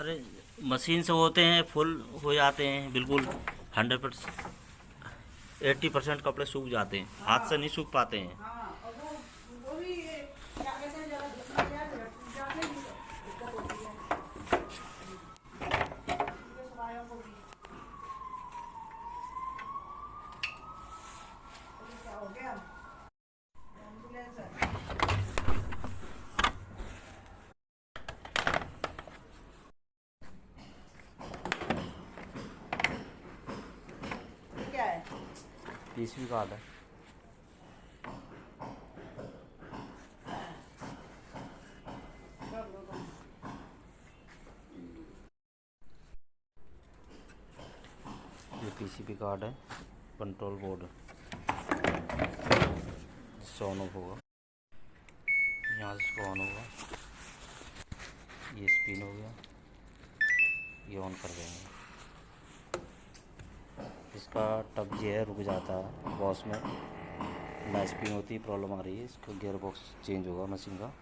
अरे मशीन से होते हैं, फुल हो जाते हैं बिल्कुल 100%। 80% कपड़े सूख जाते हैं, हाथ से नहीं सूख पाते हैं। हाँ, और वो भी क्या कहते हैं, ज़रा धुलना जाए तो जाने की दिक्कत होती है उनके सफाइयों को भी। अभी क्या हो गया, एम्बुलेंस है। ये क्या है? पीसीबी कार्ड है। रख लो तुम। ये पीसीबी कार्ड है, कंट्रोल बोर्ड जिससे ऑन ऑफ होगा। यहाँ से इसको ऑन होगा, ये स्पिन हो गया, ये ऑन कर देंगे। इसका टब जो है रुक जाता है बॉस में, ना स्पिन होती, प्रॉब्लम आ रही है। इसको गियर बॉक्स चेंज होगा मशीन का।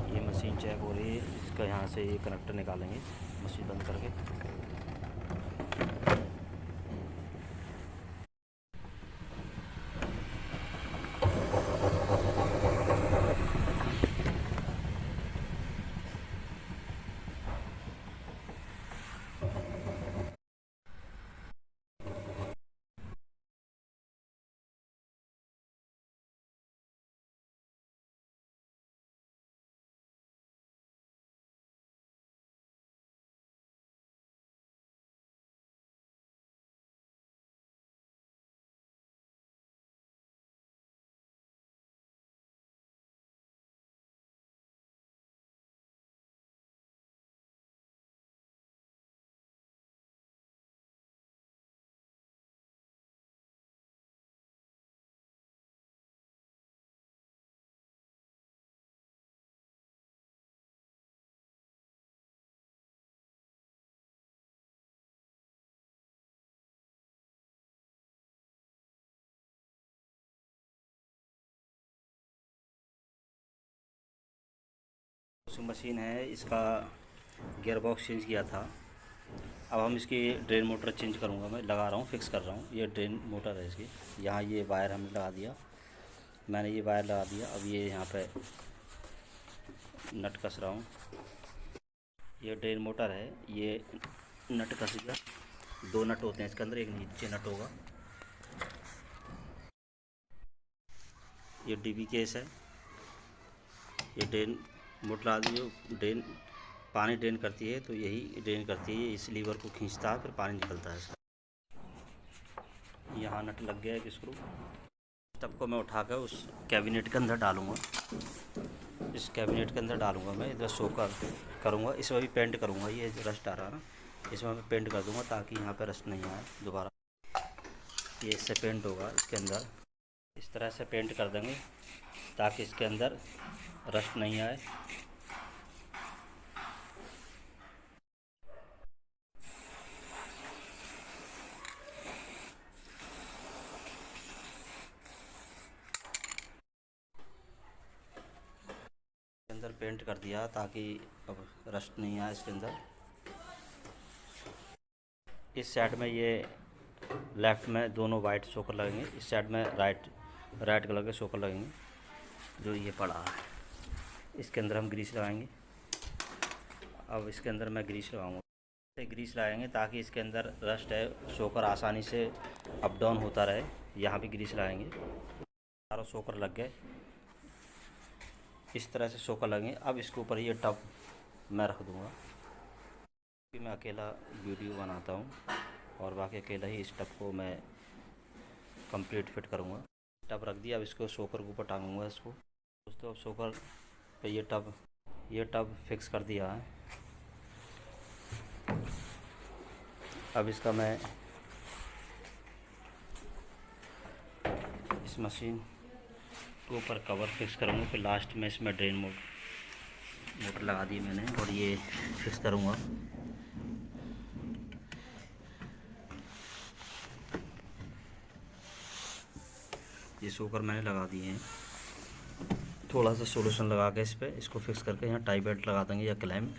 ये मशीन चेक हो रही है, इसका यहाँ से ये कनेक्टर निकालेंगे मशीन बंद करके। वॉशिंग मशीन है, इसका गियर बॉक्स चेंज किया था। अब हम इसकी ड्रेन मोटर चेंज करूँगा, मैं लगा रहा हूँ, फिक्स कर रहा हूँ। ये ड्रेन मोटर है इसकी, यहाँ ये वायर हमने लगा दिया, मैंने ये वायर लगा दिया। अब ये यहाँ पे नट कस रहा हूँ। ये ड्रेन मोटर है, ये नट कस गया। 2 नट होते हैं इसके अंदर, एक नीचे नट होगा। ये डीबी केस है, ये ड्रेन मोटर आदि जो ड्रेन पानी ड्रेन करती है, तो यही ड्रेन करती है। इस लीवर को खींचता है, फिर पानी निकलता है। यहाँ नट लग गया एक स्क्रू। टब को मैं उठाकर उस कैबिनेट के अंदर डालूँगा। इस कैबिनेट के अंदर डालूँगा मैं, इधर सोकर करूँगा। इसमें भी पेंट करूँगा, ये रस्ट आ रहा है ना, इसमें मैं पेंट कर दूँगा ताकि यहाँ पे रस्ट नहीं आए दोबारा। ये इससे पेंट होगा इसके अंदर, इस तरह से पेंट कर देंगे ताकि इसके अंदर रस्ट नहीं आए। अंदर पेंट कर दिया ताकि अब रस्ट नहीं आए इसके अंदर। इस साइड में ये लेफ़्ट में दोनों वाइट शोकर लगेंगे, इस साइड में राइट कलर के शोकर लगेंगे। जो ये पड़ा है इसके अंदर हम ग्रीस लगाएंगे। अब इसके अंदर मैं ग्रीस लगाऊंगा, ग्रीस लगाएंगे ताकि इसके अंदर रस्ट है शोकर आसानी से अप डाउन होता रहे। यहाँ भी ग्रीस लगाएंगे। सारे शोकर लग गए, इस तरह से शोकर लगेंगे। अब इसके ऊपर ये टब मैं रख दूँगा, क्योंकि मैं अकेला वीडियो बनाता हूँ और बाकी अकेला ही इस टब को मैं कंप्लीट फिट करूँगा। टब रख दिया, अब इसको शोकर के ऊपर टांगूँगा इसको। दोस्तों अब शोकर पे ये टब फिक्स कर दिया है। अब इसका मैं इस मशीन के ऊपर कवर फिक्स करूँगा, फिर लास्ट में इसमें ड्रेन मोटर लगा दी मैंने और ये फिक्स करूँगा। ये सोकर मैंने लगा दिए हैं। थोड़ा सा सोल्यूशन लगा के इस पर इसको फिक्स करके यहाँ टाई बेल्ट लगा देंगे या क्लैंप।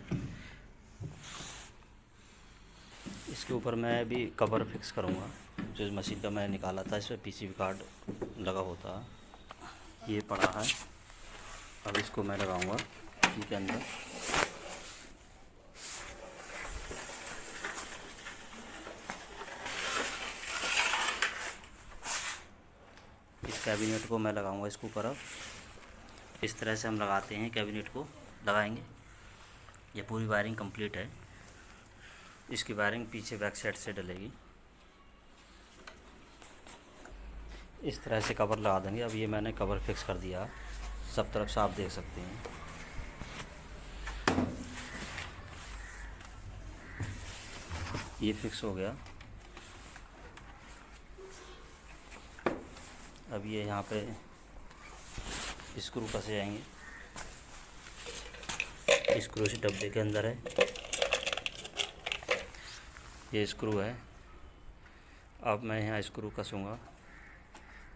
इसके ऊपर मैं भी कवर फिक्स करूँगा, जो मशीन का मैं निकाला था, इस पर पीसीबी कार्ड लगा होता है, ये पड़ा है। अब इसको मैं लगाऊंगा इसी के अंदर। इस कैबिनेट को मैं लगाऊंगा इसके ऊपर। अब इस तरह से हम लगाते हैं, कैबिनेट को लगाएंगे। ये पूरी वायरिंग कंप्लीट है। इसकी वायरिंग पीछे बैक साइड से डलेगी। इस तरह से कवर लगा देंगे। अब ये मैंने कवर फिक्स कर दिया, सब तरफ से आप देख सकते हैं। ये फिक्स हो गया। अब ये यहाँ पे स्क्रू फंसे जाएंगे। स्क्रू इस डब्बे के अंदर है, ये स्क्रू है। अब मैं यहाँ स्क्रू कसूँगा।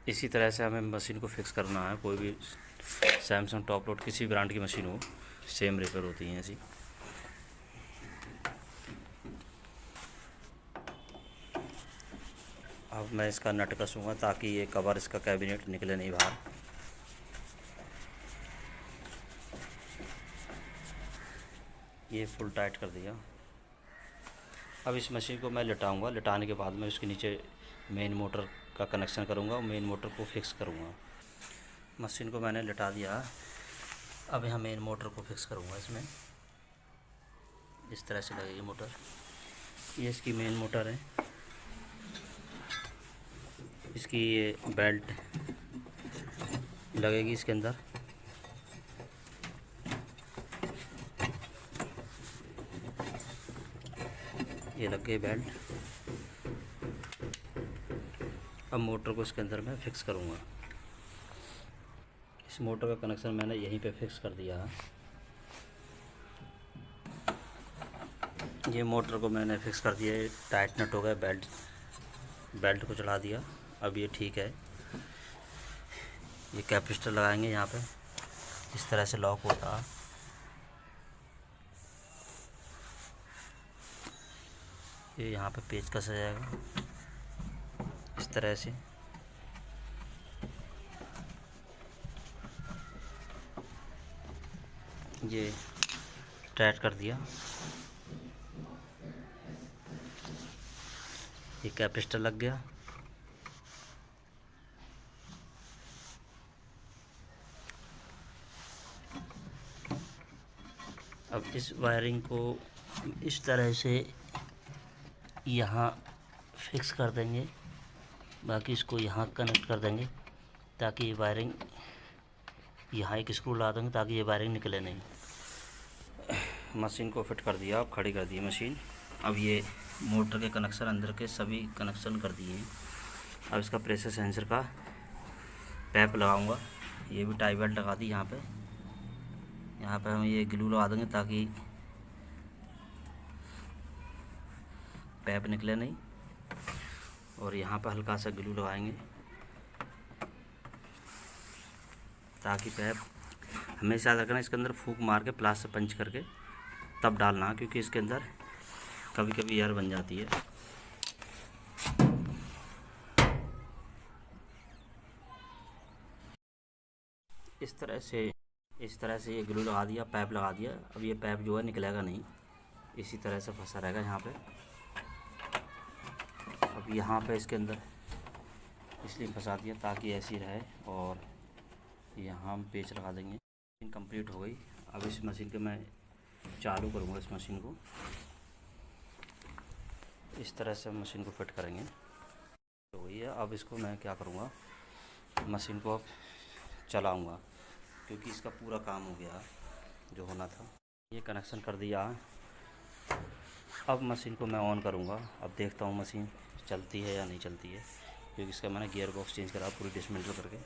इसी तरह से हमें मशीन को फिक्स करना है। कोई भी सैमसंग टॉप लोड किसी ब्रांड की मशीन हो, सेम रिपेयर होती हैं ऐसी। अब मैं इसका नट कसूँगा ताकि ये कवर इसका कैबिनेट निकले नहीं बाहर। ये फुल टाइट कर दिया। अब इस मशीन को मैं लिटाऊंगा। लिटाने के बाद में उसके नीचे मेन मोटर का कनेक्शन करूंगा और मेन मोटर को फिक्स करूंगा। मशीन को मैंने लिटा दिया। अब यहाँ मेन मोटर को फिक्स करूंगा। इसमें इस तरह से लगेगी मोटर। ये इसकी मेन मोटर है। इसकी ये बेल्ट लगेगी इसके अंदर। ये लग गई बेल्ट। अब मोटर को इसके अंदर मैं फिक्स करूँगा। इस मोटर का कनेक्शन मैंने यहीं पे फिक्स कर दिया है। ये मोटर को मैंने फिक्स कर दिया है, टाइट नट हो गया। बेल्ट को चढ़ा दिया। अब ये ठीक है। ये कैपेसिटर लगाएंगे यहाँ पे, इस तरह से लॉक होता है। ये यहाँ पे पेच कस जाएगा इस तरह से। ये टाइट कर दिया। ये कैपेसिटर लग गया। अब इस वायरिंग को इस तरह से यहाँ फिक्स कर देंगे, बाकी इसको यहाँ कनेक्ट कर देंगे ताकि ये वायरिंग, यहाँ एक स्क्रू ला देंगे ताकि ये वायरिंग निकले नहीं। मशीन को फिट कर दिया, अब खड़ी कर दी मशीन। अब ये मोटर के कनेक्शन अंदर के सभी कनेक्शन कर दिए हैं। अब इसका प्रेशर सेंसर का पैप लगाऊंगा। ये भी टाई बेल्ट लगा दी यहाँ पे हम ये ग्लू लगा देंगे ताकि पैप निकले नहीं। और यहाँ पर हल्का सा ग्लू लगाएंगे ताकि पैप हमेशा रखना। इसके अंदर फूंक मार के प्लास से पंच करके तब डालना, क्योंकि इसके अंदर कभी कभी एयर बन जाती है। इस तरह से ये ग्लू लगा दिया, पैप लगा दिया। अब ये पैप जो है निकलेगा नहीं, इसी तरह से फंसा रहेगा यहाँ पे। अब यहाँ पे इसके अंदर इसलिए फंसा दिया ताकि ऐसी रहे। और यहाँ हम पेच लगा देंगे। मशीन कंप्लीट हो गई। अब इस मशीन के मैं चालू करूँगा। इस मशीन को इस तरह से मशीन को फिट करेंगे। हो गई है। अब इसको मैं क्या करूँगा, मशीन को अब चलाऊँगा, क्योंकि इसका पूरा काम हो गया जो होना था। ये कनेक्शन कर दिया। अब मशीन को मैं ऑन करूँगा। अब देखता हूँ मशीन चलती है या नहीं चलती है, क्योंकि इसका मैंने गियर बॉक्स चेंज करा पूरी डिसमेंटल करके।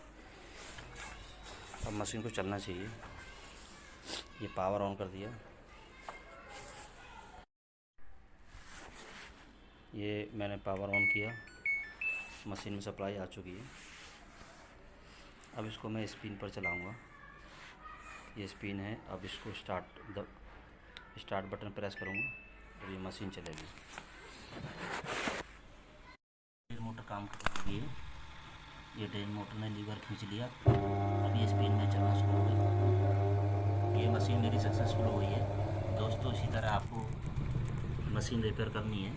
अब मशीन को चलना चाहिए। ये पावर ऑन कर दिया। ये मैंने पावर ऑन किया, मशीन में सप्लाई आ चुकी है। अब इसको मैं स्पिन पर चलाऊंगा। ये स्पिन है। अब इसको स्टार्ट बटन प्रेस करूंगा और ये मशीन चलेगी। मोटर काम कर रही है। ये ड्रिल मोटर ने लीवर खींच लिया। अब ये स्पिन में चलना शुरू हो गई। ये मशीन मेरी सक्सेसफुल हो गई है। दोस्तों इसी तरह आपको मशीन रिपेयर करनी है,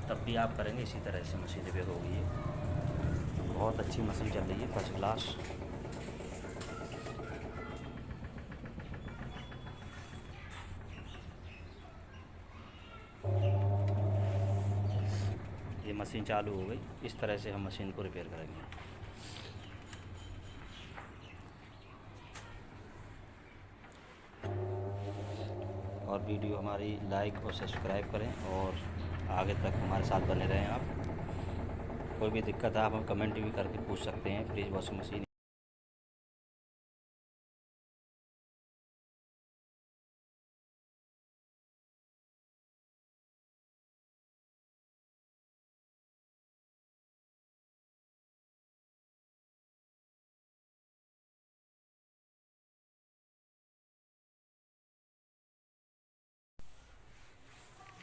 तब भी आप करेंगे इसी तरह से मशीन रिपेयर हो गई है। बहुत अच्छी मशीन चल रही है, फर्स्ट क्लास। ये मशीन चालू हो गई। इस तरह से हम मशीन को रिपेयर करेंगे। और वीडियो हमारी लाइक और सब्सक्राइब करें और आगे तक हमारे साथ बने रहें। आप कोई भी दिक्कत है आप हम कमेंट भी करके पूछ सकते हैं। फ्रिज वॉशिंग मशीन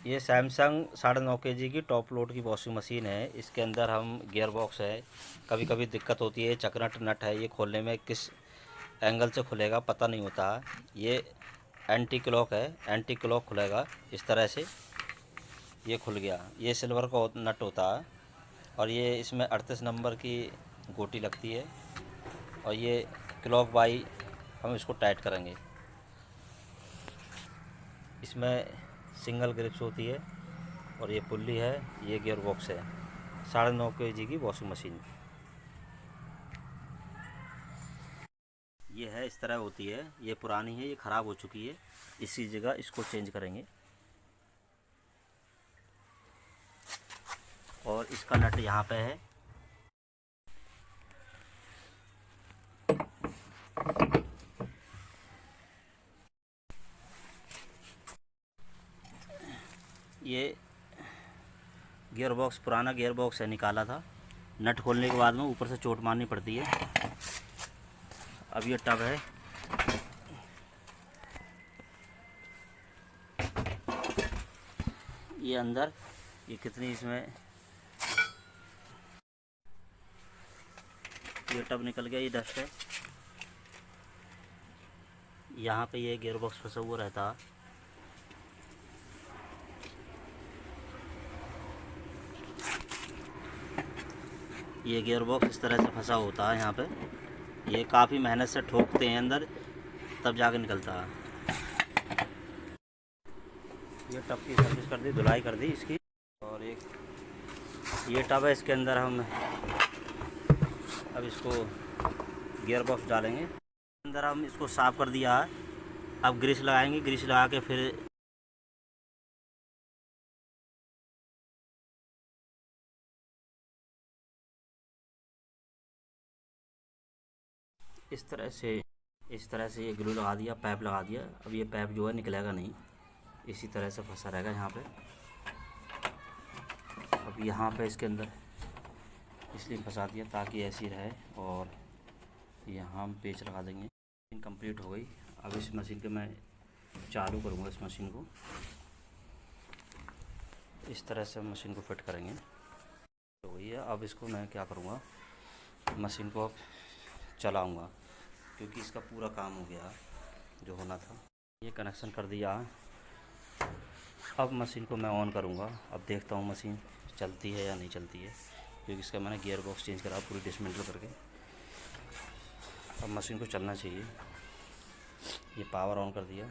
ये सैमसंग 9.5 kg की टॉप लोड की वॉशिंग मशीन है। इसके अंदर हम गियर बॉक्स है। कभी कभी दिक्कत होती है, चकनट नट है, ये खोलने में किस एंगल से खुलेगा पता नहीं होता। ये एंटी क्लॉक है, एंटी क्लॉक खुलेगा इस तरह से। ये खुल गया। ये सिल्वर का नट होता है और ये इसमें 38 नंबर की गोटी लगती है और ये क्लॉक बाई हम इसको टाइट करेंगे। इसमें सिंगल ग्रिप्स होती है और ये पुल्ली है। ये गियर बॉक्स है। 9.5 kg की वॉशिंग मशीन ये है। इस तरह होती है। ये पुरानी है, ये ख़राब हो चुकी है। इसी जगह इसको चेंज करेंगे और इसका नट यहाँ पे है। ये गियर बॉक्स पुराना गियर बॉक्स है, निकाला था। नट खोलने के बाद में ऊपर से चोट मारनी पड़ती है। अब ये टब है। ये अंदर ये कितनी इसमें ये टब निकल गया। ये डस्ट है। यहाँ पे ये गियर बॉक्स फंसा हुआ रहता। ये गियर बॉक्स इस तरह से फंसा होता है यहाँ पे। ये काफ़ी मेहनत से ठोकते हैं अंदर, तब जाके निकलता है। ये टब की सर्विस कर दी, धुलाई कर दी इसकी। और एक ये टब है, इसके अंदर हम अब इसको गियर बॉक्स डालेंगे। अंदर हम इसको साफ़ कर दिया है। अब ग्रीस लगाएंगे। ग्रीस लगा के फिर इस तरह से ये ग्लू लगा दिया, पाइप लगा दिया। अब ये पाइप जो है निकलेगा नहीं, इसी तरह से फंसा रहेगा यहाँ पे। अब यहाँ पे इसके अंदर इसलिए फंसा दिया ताकि ऐसी रहे। और यहाँ हम पेच लगा देंगे। मशीन कंप्लीट हो गई। अब इस मशीन के मैं चालू करूँगा। इस मशीन को इस तरह से मशीन को फिट करेंगे। हो गई है। अब इसको मैं क्या करूँगा, मशीन को अब चलाऊँगा क्योंकि इसका पूरा काम हो गया जो होना था। ये कनेक्शन कर दिया। अब मशीन को मैं ऑन करूँगा। अब देखता हूँ मशीन चलती है या नहीं चलती है, क्योंकि इसका मैंने गियर बॉक्स चेंज करा पूरी डिसमेंटल करके। अब मशीन को चलना चाहिए। ये पावर ऑन कर दिया।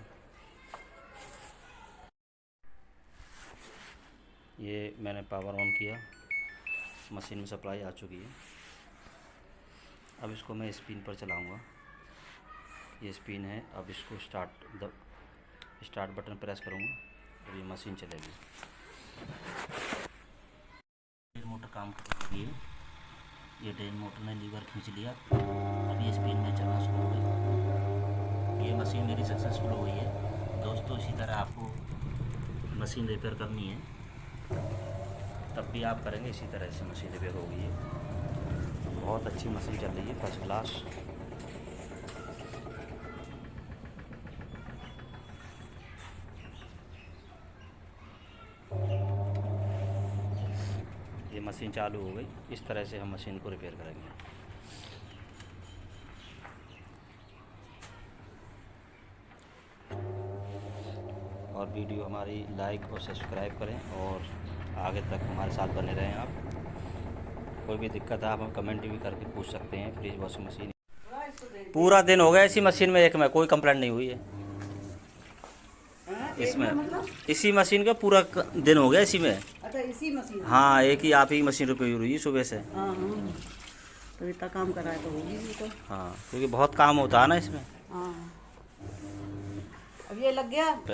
ये मैंने पावर ऑन किया, मशीन में सप्लाई आ चुकी है। अब इसको मैं स्पिन पर चलाऊँगा। ये स्पिन है। अब इसको स्टार्ट बटन प्रेस करूँगा और ये मशीन चलेगी। मोटर काम करने लगी है। ये ड्रेन मोटर ने लीवर खींच लिया, अब ये स्पीड में चलना शुरू हो गई। ये मशीन मेरी सक्सेसफुल हो गई है दोस्तों। इसी तरह आपको मशीन रिपेयर करनी है तब भी आप करेंगे इसी तरह से मशीन रिपेयर होगी। ये बहुत अच्छी मशीन चल रही है, फर्स्ट क्लास। ये मशीन चालू हो गई। इस तरह से हम मशीन को रिपेयर करेंगे। और वीडियो हमारी लाइक और सब्सक्राइब करें और आगे तक हमारे साथ बने रहें। आप कोई भी दिक्कत है आप हम कमेंट भी करके पूछ सकते हैं। फ्रिज वॉशिंग मशीन पूरा दिन हो गया इसी मशीन में, एक में कोई कंप्लेंट नहीं हुई है इसमें। इसी मशीन का पूरा दिन हो गया इसी में। अच्छा इसी मशीन। हाँ, एक ही आप ही मशीन रिपेयर हुई सुबह से। हाँ तो इतना काम कराया तो होगी भी तो। हाँ, क्योंकि बहुत काम होता है ना इसमें। हाँ अब ये लग गया।